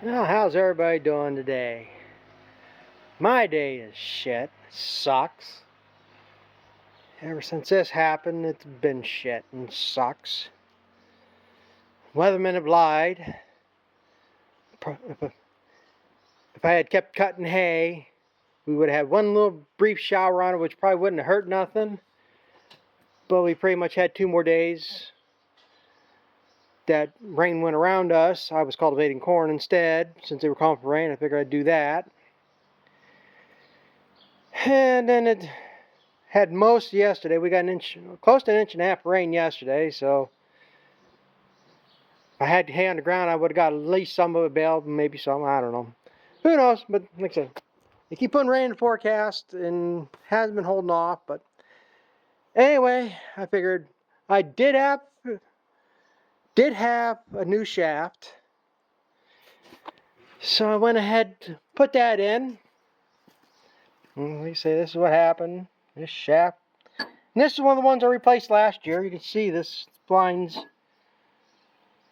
Well, how's everybody doing today? My day is shit. It sucks. Ever since this happened, it's been shit and sucks. Weathermen have lied. If I had kept cutting hay, we would have had one little brief shower on it, which probably wouldn't have hurt nothing. But we pretty much had 2 more days that rain went around us. I was cultivating corn instead. Since they were calling for rain, I figured I'd do that. And then it had most yesterday. We got an inch, close to an inch and a half of rain yesterday, so if I had hay on the ground, I would have got at least some of it baled, maybe some, I don't know. Who knows? But like I said, they keep putting rain in the forecast and hasn't been holding off. But anyway, I figured I did have a new shaft, so I went ahead to put that in. And like I say, this is what happened. This shaft. And this is one of the ones I replaced last year. You can see this splines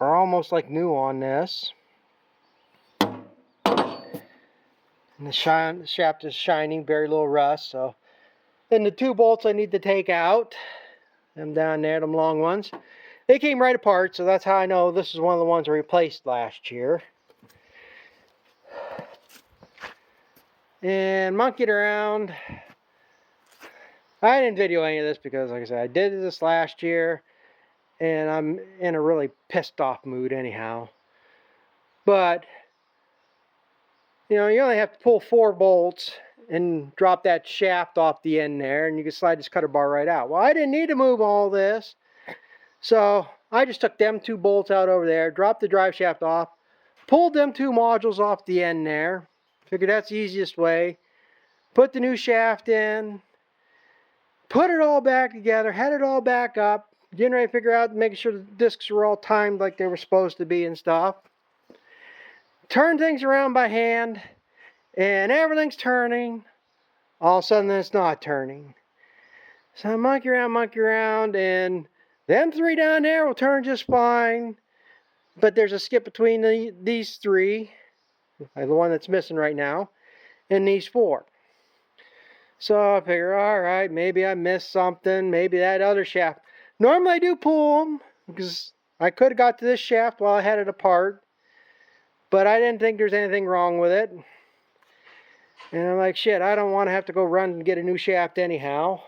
are almost like new on this. And the shaft is shining, very little rust. So, then the 2 bolts I need to take out, them down there, them long ones, they came right apart. So that's how I know this is one of the ones I replaced last year. And monkeyed around. I didn't video any of this because, like I said, I did this last year, and I'm in a really pissed off mood anyhow. But you know, you only have to pull 4 bolts and drop that shaft off the end there, and you can slide this cutter bar right out. Well, I didn't need to move all this, so I just took them 2 bolts out over there, dropped the drive shaft off, pulled them 2 modules off the end there. Figured that's the easiest way. Put the new shaft in, put it all back together, had it all back up, getting ready to figure out, making sure the discs were all timed like they were supposed to be and stuff. Turn things around by hand, and everything's turning. All of a sudden, it's not turning. So I monkey around, and them 3 down there will turn just fine. But there's a skip between these 3, the one that's missing right now, and these 4. So I figure, all right, maybe I missed something. Maybe that other shaft. Normally I do pull them, because I could have got to this shaft while I had it apart. But I didn't think there's anything wrong with it. And I'm like, shit, I don't want to have to go run and get a new shaft anyhow.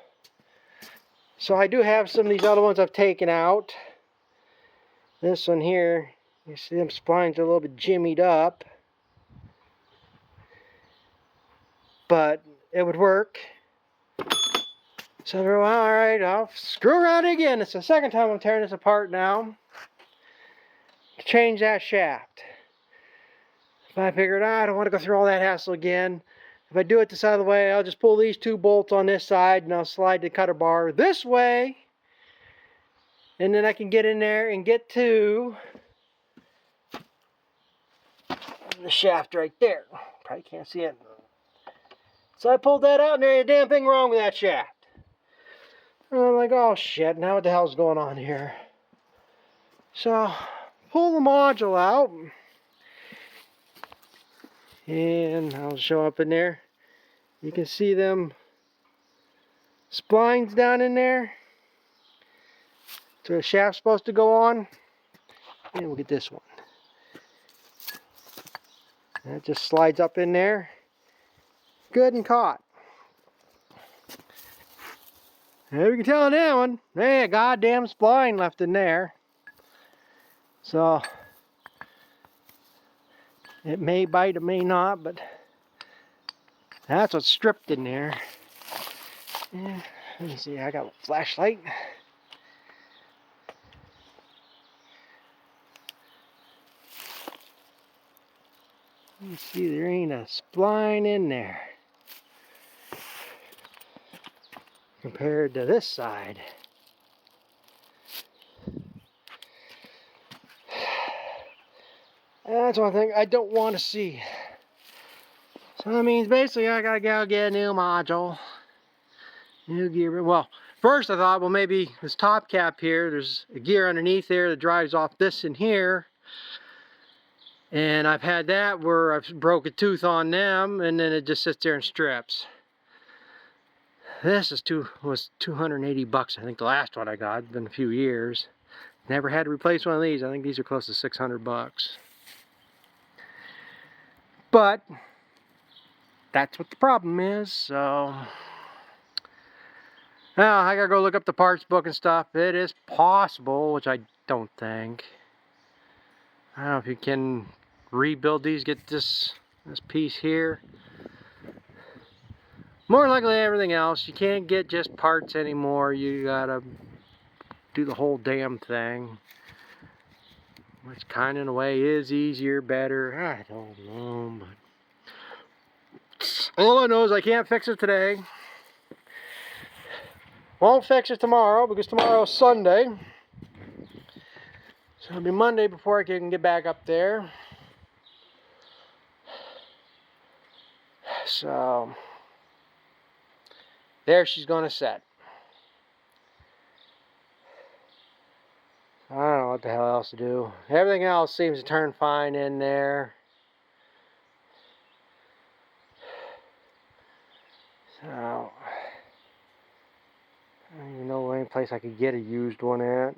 So I do have some of these other ones I've taken out. This one here, you see them splines are a little bit jimmied up. But it would work. So I go, all right, I'll screw around again. It's the second time I'm tearing this apart now. Change that shaft. I figured, I don't want to go through all that hassle again. If I do it this other way, I'll just pull these 2 bolts on this side and I'll slide the cutter bar this way. And then I can get in there and get to the shaft right there. Probably can't see it. So I pulled that out and there ain't a damn thing wrong with that shaft. And I'm like, oh shit, now what the hell's going on here? So, pull the module out. And I'll show up in there. You can see them splines down in there. So the shaft's supposed to go on. And we'll get this one. And it just slides up in there. Good and caught. And you can tell on that one, there ain't a goddamn spline left in there. So it may bite, it may not, but that's what's stripped in there. Yeah, let me see, I got a flashlight. Let me see, there ain't a spline in there compared to this side. That's one thing I don't want to see. So that means basically I gotta go get a new module. New gear. Well, first I thought, well, maybe this top cap here, there's a gear underneath there that drives off this in here. And I've had that where I've broke a tooth on them and then it just sits there and strips. This was 280 bucks. I think the last one I got. It's been a few years. Never had to replace one of these. I think these are close to 600 bucks. But that's what the problem is, so now I gotta go look up the parts book and stuff. It is possible, which I don't think. I don't know if you can rebuild these, get this piece here. More likely than everything else, you can't get just parts anymore. You gotta do the whole damn thing. Which kind of in a way is easier, better. I don't know, but all I know is I can't fix it today. Won't fix it tomorrow because tomorrow's Sunday. So it'll be Monday before I can get back up there. So there she's gonna set. I don't know what the hell else to do. Everything else seems to turn fine in there. So I don't even know any place I could get a used one at.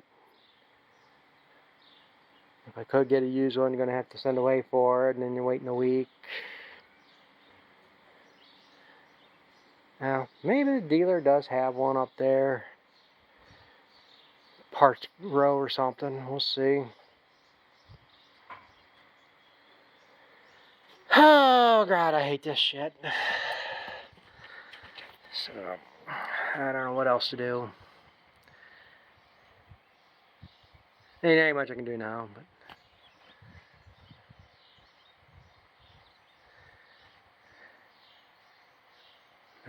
If I could get a used one, you're gonna have to send away for it, and then you're waiting a week. Now, maybe the dealer does have one up there. Parts row or something. We'll see. Oh God, I hate this shit. So I don't know what else to do. Ain't any much I can do now, but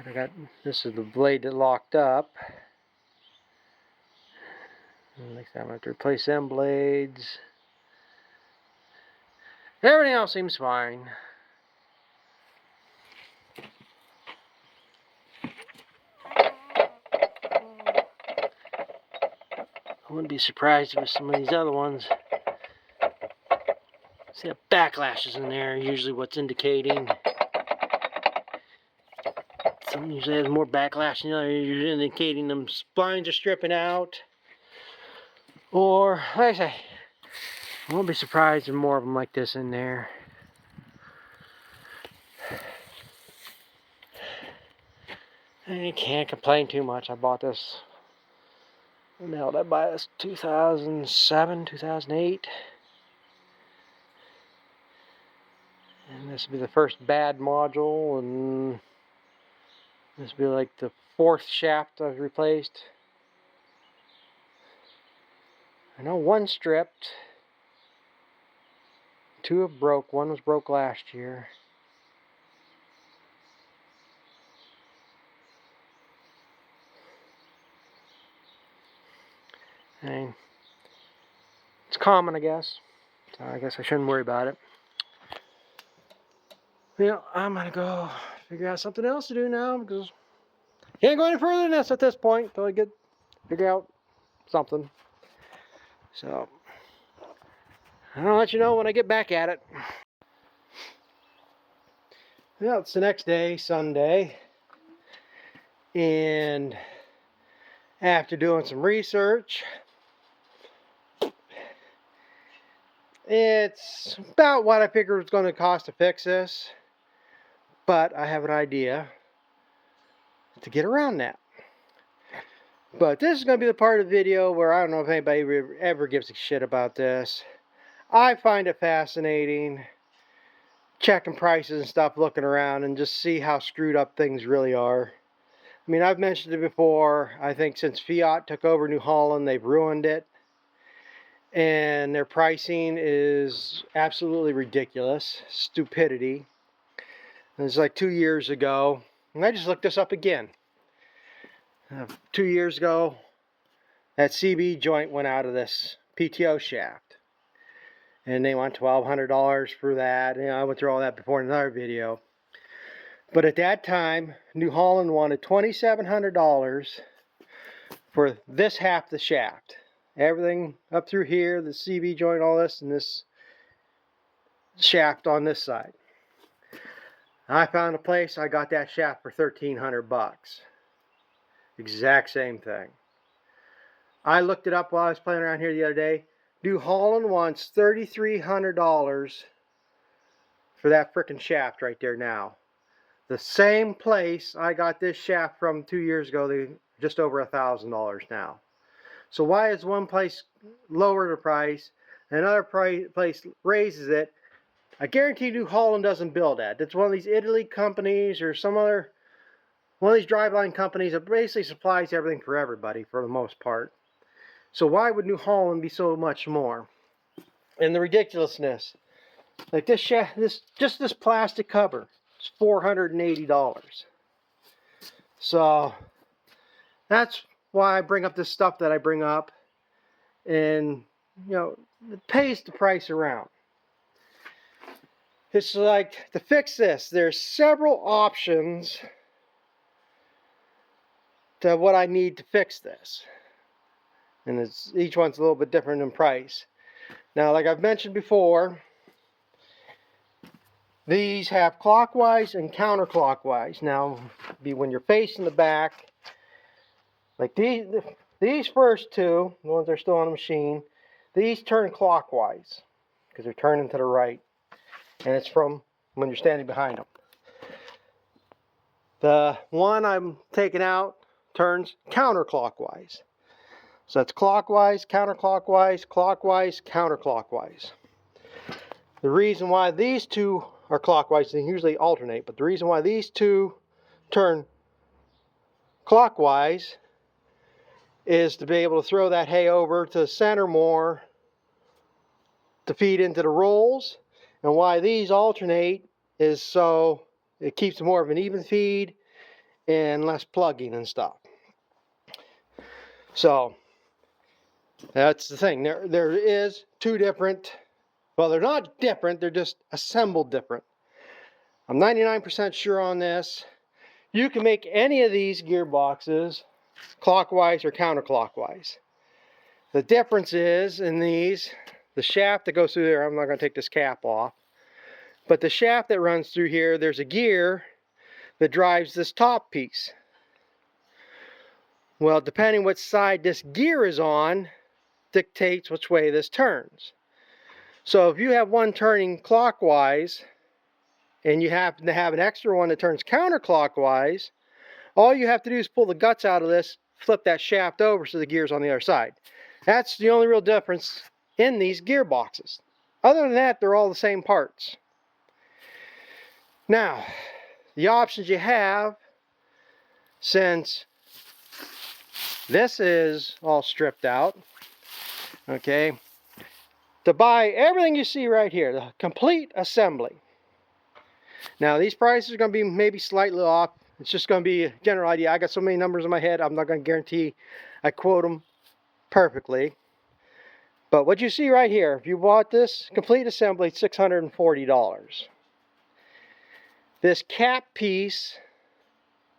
I got, this is the blade that locked up. Next time I have to replace them blades. Everything else seems fine. I wouldn't be surprised with some of these other ones. See the backlashes in there, usually what's indicating. Some usually has more backlash than the other, usually indicating them splines are stripping out. Or, like I say, I won't be surprised if more of them like this in there. I can't complain too much. I bought this, when the hell did I buy this? 2007, 2008. And this will be the first bad module, and this will be like the 4th shaft I've replaced. I know one stripped. 2 have broke. 1 was broke last year. I mean, it's common, I guess. So I guess I shouldn't worry about it. You know, I'm gonna go figure out something else to do now because can't go any further than this at this point until I figure out something. So I'll let you know when I get back at it. Well, it's the next day, Sunday, and after doing some research, it's about what I figured it was going to cost to fix this, but I have an idea to get around that. But this is going to be the part of the video where I don't know if anybody ever gives a shit about this. I find it fascinating checking prices and stuff, looking around and just see how screwed up things really are. I mean, I've mentioned it before. I think since Fiat took over New Holland, they've ruined it. And their pricing is absolutely ridiculous. Stupidity. It was like 2 years ago. And I just looked this up again. 2 years ago, that CB joint went out of this PTO shaft. And they want $1,200 for that. You know, I went through all that before in another video. But at that time, New Holland wanted $2,700 for this half the shaft. Everything up through here, the CB joint, all this, and this shaft on this side. I found a place, I got that shaft for 1,300 bucks. Exact same thing. I looked it up while I was playing around here the other day. New Holland wants $3,300 for that frickin' shaft right there now. The same place I got this shaft from 2 years ago, they just over $1,000 now. So why is one place lower the price, and another place raises it? I guarantee New Holland doesn't build that. It's one of these Italy companies or some other, one of these driveline companies that basically supplies everything for everybody for the most part. So why would New Holland be so much more? And the ridiculousness. Like this shaft, just this plastic cover, it's $480. So that's why I bring up this stuff that I bring up, and it pays the price around. It's like, to fix this, there's several options to what I need to fix this, and each one's a little bit different in price. Now, like I've mentioned before, these have clockwise and counterclockwise. Now, when you're facing the back, like these first two, the ones that are still on the machine, these turn clockwise because they're turning to the right, and it's from when you're standing behind them. The one I'm taking out turns counterclockwise. So that's clockwise, counterclockwise, clockwise, counterclockwise. The reason why these two are clockwise, they usually alternate, but the reason why these two turn clockwise is to be able to throw that hay over to the center more to feed into the rolls, and why these alternate is so it keeps more of an even feed and less plugging and stuff. So that's the thing. There is two different, well, they're not different, they're just assembled different. I'm 99% sure on this. You can make any of these gearboxes clockwise or counterclockwise. The difference is in these, the shaft that goes through there, I'm not going to take this cap off, but the shaft that runs through here, there's a gear that drives this top piece. Well, depending which side this gear is on, dictates which way this turns. So if you have one turning clockwise, and you happen to have an extra one that turns counterclockwise, all you have to do is pull the guts out of this, flip that shaft over so the gear's on the other side. That's the only real difference in these gearboxes. Other than that, they're all the same parts. Now, the options you have, since this is all stripped out, okay, to buy everything you see right here, the complete assembly. Now, these prices are going to be maybe slightly off. It's just going to be a general idea. I got so many numbers in my head, I'm not going to guarantee I quote them perfectly. But what you see right here, if you bought this complete assembly, it's $640. This cap piece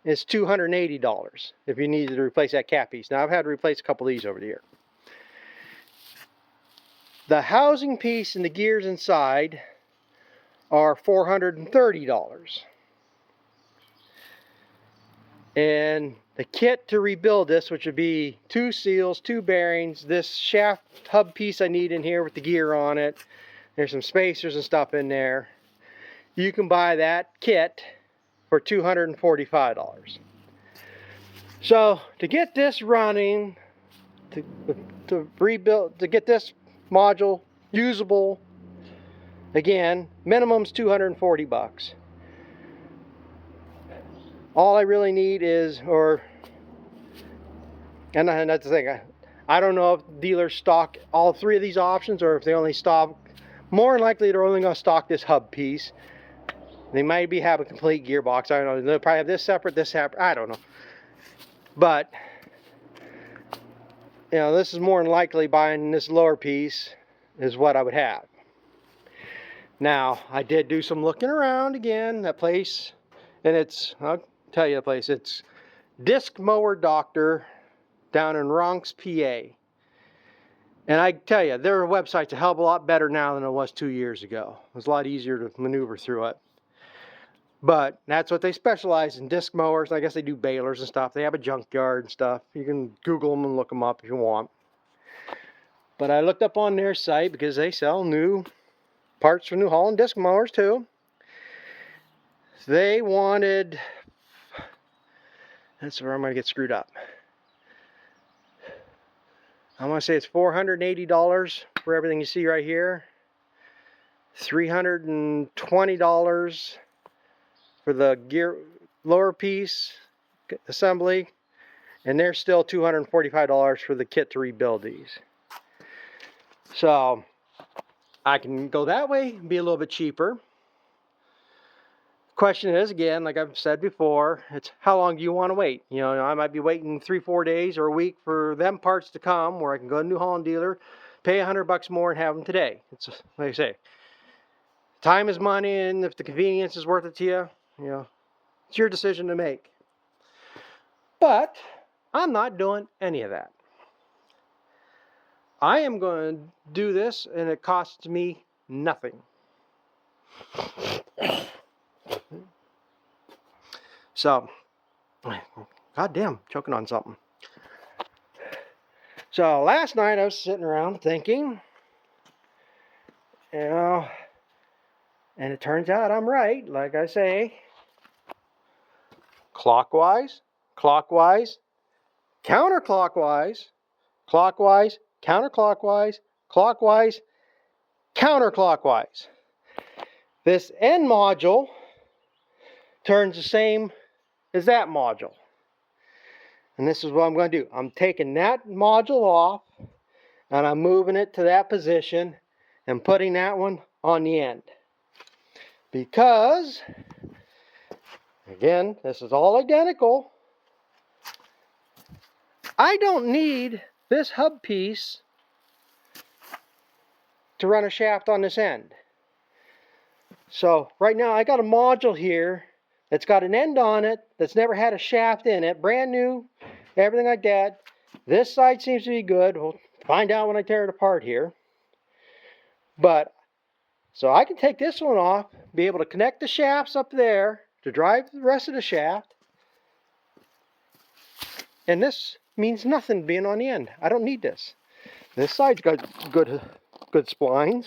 is $280 if you needed to replace that cap piece. Now, I've had to replace a couple of these over the year. The housing piece and the gears inside are $430. And the kit to rebuild this, which would be 2 seals, 2 bearings, this shaft hub piece I need in here with the gear on it, there's some spacers and stuff in there, you can buy that kit for $245. So to get this running, to rebuild, to get this module usable, again, minimum's 240 bucks. All I really need is, and that's the thing, I don't know if dealers stock all 3 of these options, or if they only stock, more than likely they're only going to stock this hub piece. They might have a complete gearbox, I don't know, they'll probably have this separate, I don't know. But, this is more than likely buying this lower piece is what I would have. Now, I did do some looking around again, that place, and I'll tell you the place, it's Disc Mower Doctor down in Ronks, PA. And I tell you, their website's a hell of a lot better now than it was 2 years ago. It was a lot easier to maneuver through it. But that's what they specialize in, disc mowers. I guess they do balers and stuff. They have a junkyard and stuff. You can Google them and look them up if you want. But I looked up on their site because they sell new parts for New Holland disc mowers too. They wanted, that's where I'm going to get screwed up. I want to say it's $480 for everything you see right here. $320 for the gear lower piece assembly. And they're still $245 for the kit to rebuild these. So I can go that way and be a little bit cheaper. Question is, again, like I've said before, it's how long do you want to wait? You know, I might be waiting 3-4 days or a week for them parts to come, where I can go to a New Holland dealer, pay $100 more and have them today. It's like I say, time is money, and if the convenience is worth it to you, you know, it's your decision to make. But I'm not doing any of that. I am going to do this, and it costs me nothing. So, goddamn, choking on something. So last night I was sitting around thinking, you know, and it turns out I'm right. Like I say, clockwise, clockwise, counterclockwise, clockwise, counterclockwise, clockwise, counterclockwise. This end module turns the same as that module. And this is what I'm going to do. I'm taking that module off and I'm moving it to that position and putting that one on the end. Because, again, this is all identical. I don't need this hub piece to run a shaft on this end. So right now I got a module here that's got an end on it that's never had a shaft in it, brand new, everything like that. This side seems to be good. We'll find out when I tear it apart here. But so I can take this one off, be able to connect the shafts up there to drive the rest of the shaft. And this means nothing being on the end. I don't need this. This side's got good splines.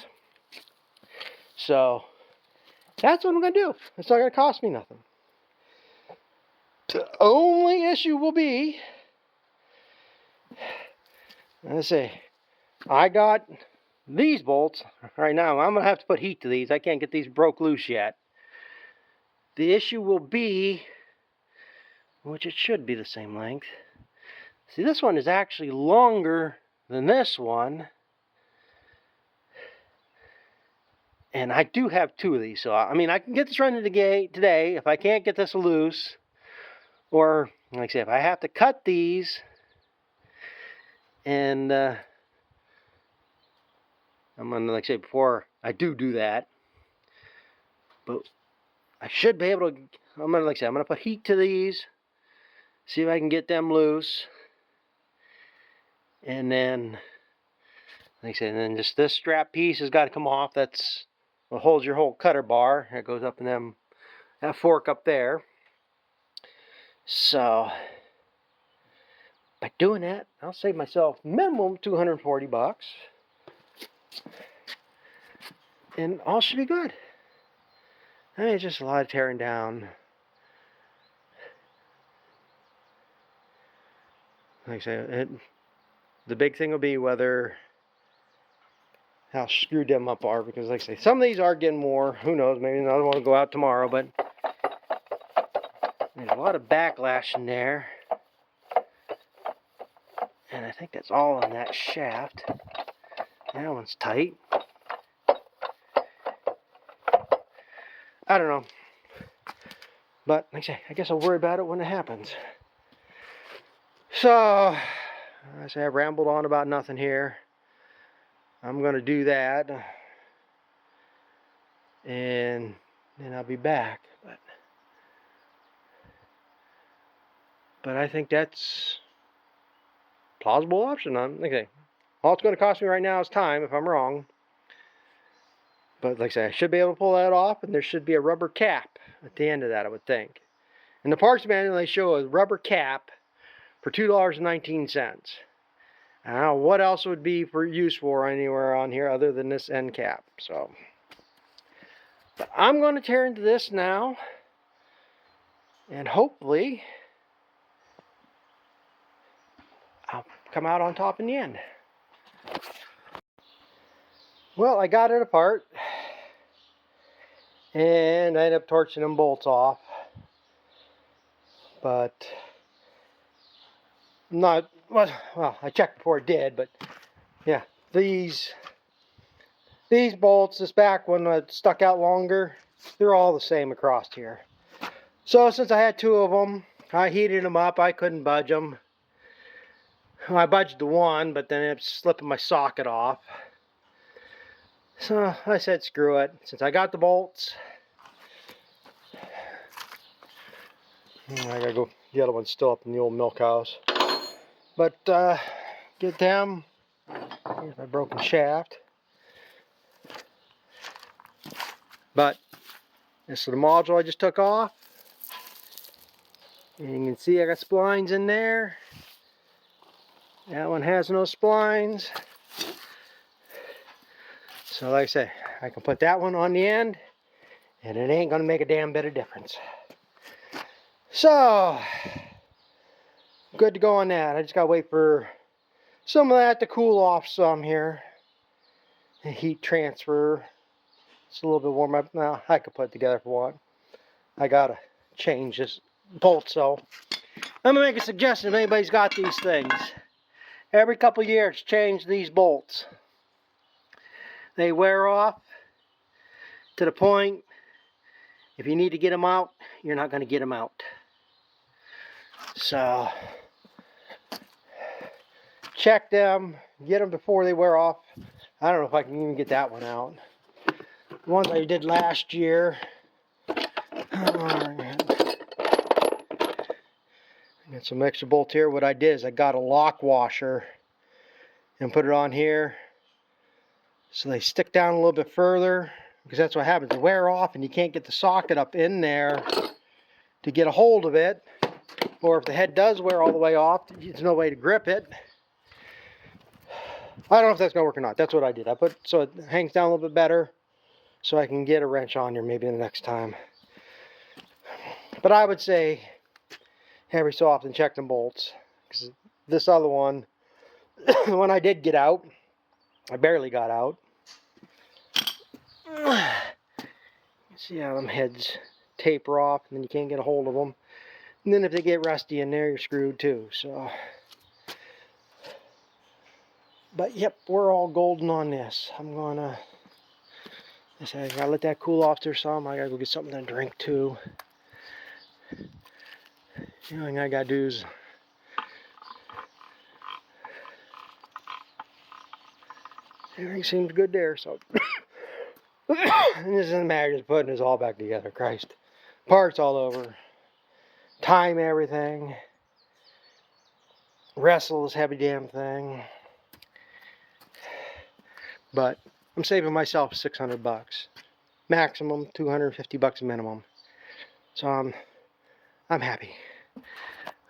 So that's what I'm going to do. It's not going to cost me nothing. The only issue will be, let's see, I got these bolts right now. I'm going to have to put heat to these. I can't get these broke loose yet. The issue will be, which it should be the same length. See, this one is actually longer than this one. And I do have two of these. So, I mean, I can get this running today if I can't get this loose. Or, like I say, if I have to cut these, and I'm going to, like I say, before I do that, but I should be able to, I'm going to put heat to these, see if I can get them loose, and then, like I said, and then just this strap piece has got to come off. That's what holds your whole cutter bar. It goes up in that fork up there. So by doing that, I'll save myself minimum $240, and all should be good. I mean, it's just a lot of tearing down. Like I say, the big thing will be how screwed them up are, because like I say, some of these are getting more. Who knows? Maybe another one will go out tomorrow, but there's a lot of backlash in there. And I think that's all on that shaft. That one's tight. I don't know. But like I say, I guess I'll worry about it when it happens. So, I say I rambled on about nothing here. I'm going to do that. And then I'll be back. But I think that's a plausible option. Okay. All it's going to cost me right now is time if I'm wrong. But like I say, I should be able to pull that off, and there should be a rubber cap at the end of that, I would think. In the parts manual, they show a rubber cap for $2.19. I don't know what else would be for use for anywhere on here other than this end cap. So, but I'm going to tear into this now, and hopefully I'll come out on top in the end. Well, I got it apart, and I ended up torching them bolts off, but not, well, I checked before it did, but yeah, these bolts, this back one that stuck out longer, they're all the same across here. So since I had two of them, I heated them up. I couldn't budge them. I budged the one, but then it's slipping my socket off. So I said, screw it. Since I got the bolts, I gotta go. The other one's still up in the old milk house. But get them. Here's my broken shaft. But this is the module I just took off. And you can see I got splines in there. That one has no splines. So like I say, I can put that one on the end, and it ain't gonna make a damn bit of difference. So, good to go on that. I just gotta wait for some of that to cool off some here. The heat transfer. It's a little bit warm up now. I could put it together for one. I gotta change this bolt, so I'm gonna make a suggestion if anybody's got these things. Every couple years, change these bolts. They wear off to the point, if you need to get them out, you're not going to get them out. So, check them, get them before they wear off. I don't know if I can even get that one out. The ones I did last year. I got some extra bolts here. What I did is I got a lock washer and put it on here so they stick down a little bit further, because that's what happens. They wear off and you can't get the socket up in there to get a hold of it, or if the head does wear all the way off, there's no way to grip it. I don't know if that's gonna work or not. That's what I did. I put so it hangs down a little bit better, so I can get a wrench on there maybe the next time. But I would say every so often check them bolts, because this other one, when I did get out, I barely got out. See how them heads taper off, and then you can't get a hold of them. And then if they get rusty in there, you're screwed too. So, but yep, we're all golden on this. I'm gonna. I said I gotta let that cool off there some. I gotta go get something to drink too. The only thing I gotta do is everything seems good there. So. And this doesn't matter, just putting this all back together. Christ. Parts all over. Time everything. Wrestle this heavy damn thing. But I'm saving myself $600. Maximum $250 minimum. So I'm happy.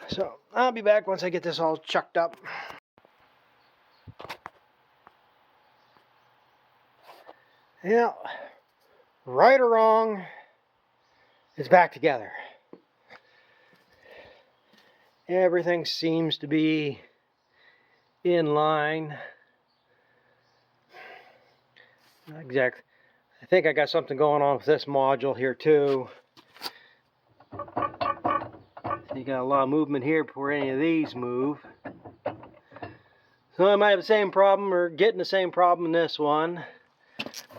So I'll be back once I get this all chucked up. Yeah, right or wrong, it's back together. Everything seems to be in line. Not exactly. I think I got something going on with this module here too. You got a lot of movement here before any of these move. So I might have the same problem, or getting the same problem in this one.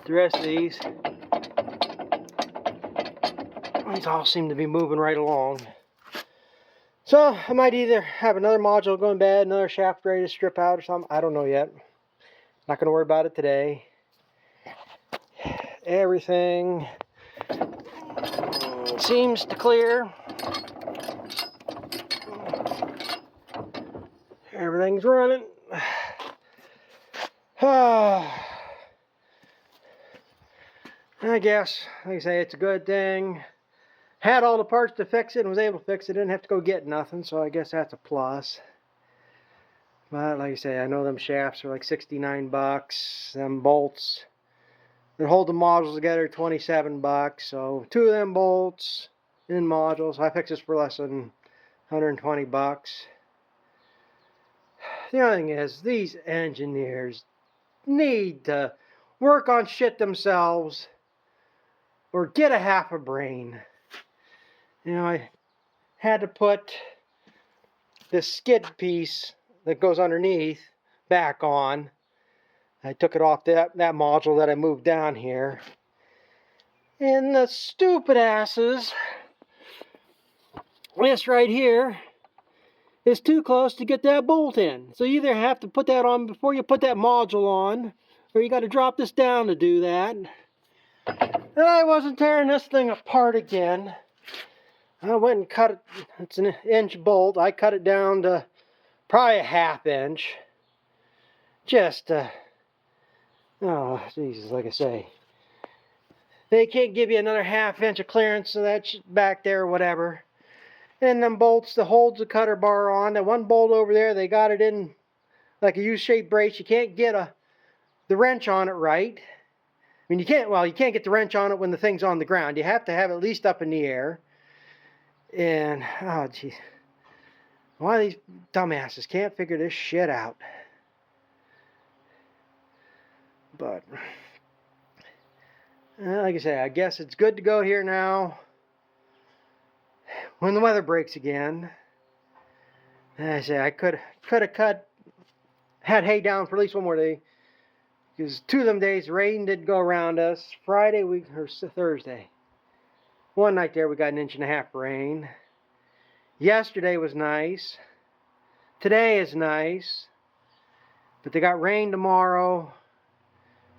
The rest of these all seem to be moving right along. So I might either have another module going bad, another shaft ready to strip out or something. I don't know yet. Not going to worry about it today. Everything seems to clear. Everything's running. I guess, like I say, it's a good thing. Had all the parts to fix it and was able to fix it. Didn't have to go get nothing, so I guess that's a plus. But like I say, I know them shafts are like 69 bucks. Them bolts that hold the modules together, 27 bucks. So 2 of them bolts in modules. I fixed this for less than 120 bucks. The other thing is, these engineers need to work on shit themselves or get a half a brain. You know, I had to put this skid piece that goes underneath back on. I took it off that module that I moved down here. And the stupid asses, this right here is too close to get that bolt in. So you either have to put that on before you put that module on, or you got to drop this down to do that. And I wasn't tearing this thing apart again. I went and cut it. It's an inch bolt. I cut it down to probably a ½ inch. Just, oh, Jesus, like I say. They can't give you another ½ inch of clearance of that back there or whatever. And them bolts that holds the cutter bar on, that one bolt over there, they got it in like a U-shaped brace. You can't get the wrench on it right. I mean, you can't get the wrench on it when the thing's on the ground. You have to have it at least up in the air. And, oh, geez. Why these dumbasses can't figure this shit out. But, like I say, I guess it's good to go here now. When the weather breaks again. And I say, I could have had hay down for at least one more day. Because 2 of them days, rain did go around us. Friday, or Thursday. One night there, we got 1.5 inches rain. Yesterday was nice. Today is nice. But they got rain tomorrow.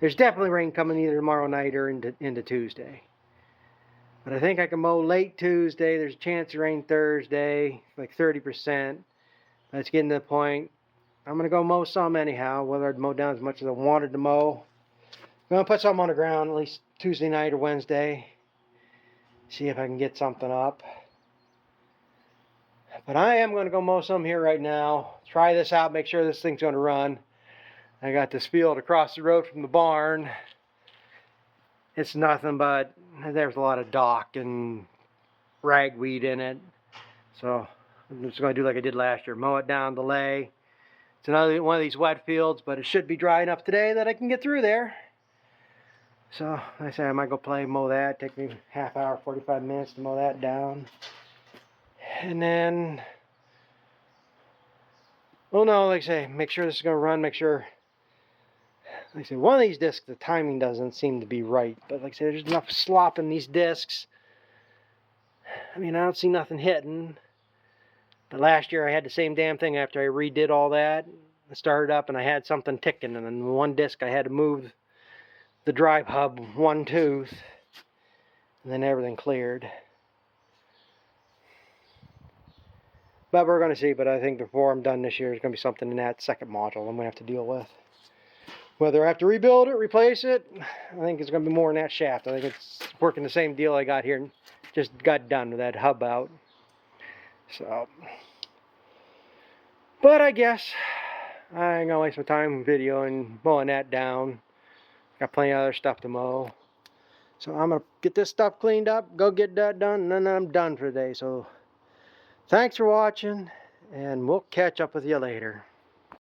There's definitely rain coming either tomorrow night or into Tuesday. But I think I can mow late Tuesday. There's a chance of rain Thursday, like 30%. But it's getting to the point. I'm going to go mow some anyhow, whether I'd mow down as much as I wanted to mow. I'm going to put some on the ground at least Tuesday night or Wednesday. See if I can get something up. But I am going to go mow some here right now. Try this out, make sure this thing's going to run. I got this field across the road from the barn. It's nothing but, there's a lot of dock and ragweed in it. So I'm just going to do like I did last year. Mow it down, delay. It's another one of these wet fields, but it should be dry enough today that I can get through there. So, like I say, I might go mow that. Take me ½ hour, 45 minutes to mow that down. And then, well, no, like I say, make sure this is going to run. Make sure, like I say, one of these discs, the timing doesn't seem to be right. But like I say, there's enough slop in these discs. I mean, I don't see nothing hitting. But last year I had the same damn thing after I redid all that. I started up and I had something ticking. And then one disc I had to move the drive hub 1 tooth. And then everything cleared. But we're going to see. But I think before I'm done this year, there's going to be something in that second module I'm going to have to deal with. Whether I have to rebuild it, replace it, I think it's going to be more in that shaft. I think it's working the same deal I got here and just got done with that hub out. So, but I guess I ain't going to waste my time videoing, mowing that down. Got plenty of other stuff to mow. So I'm going to get this stuff cleaned up, go get that done, and then I'm done for the day. So thanks for watching, and we'll catch up with you later.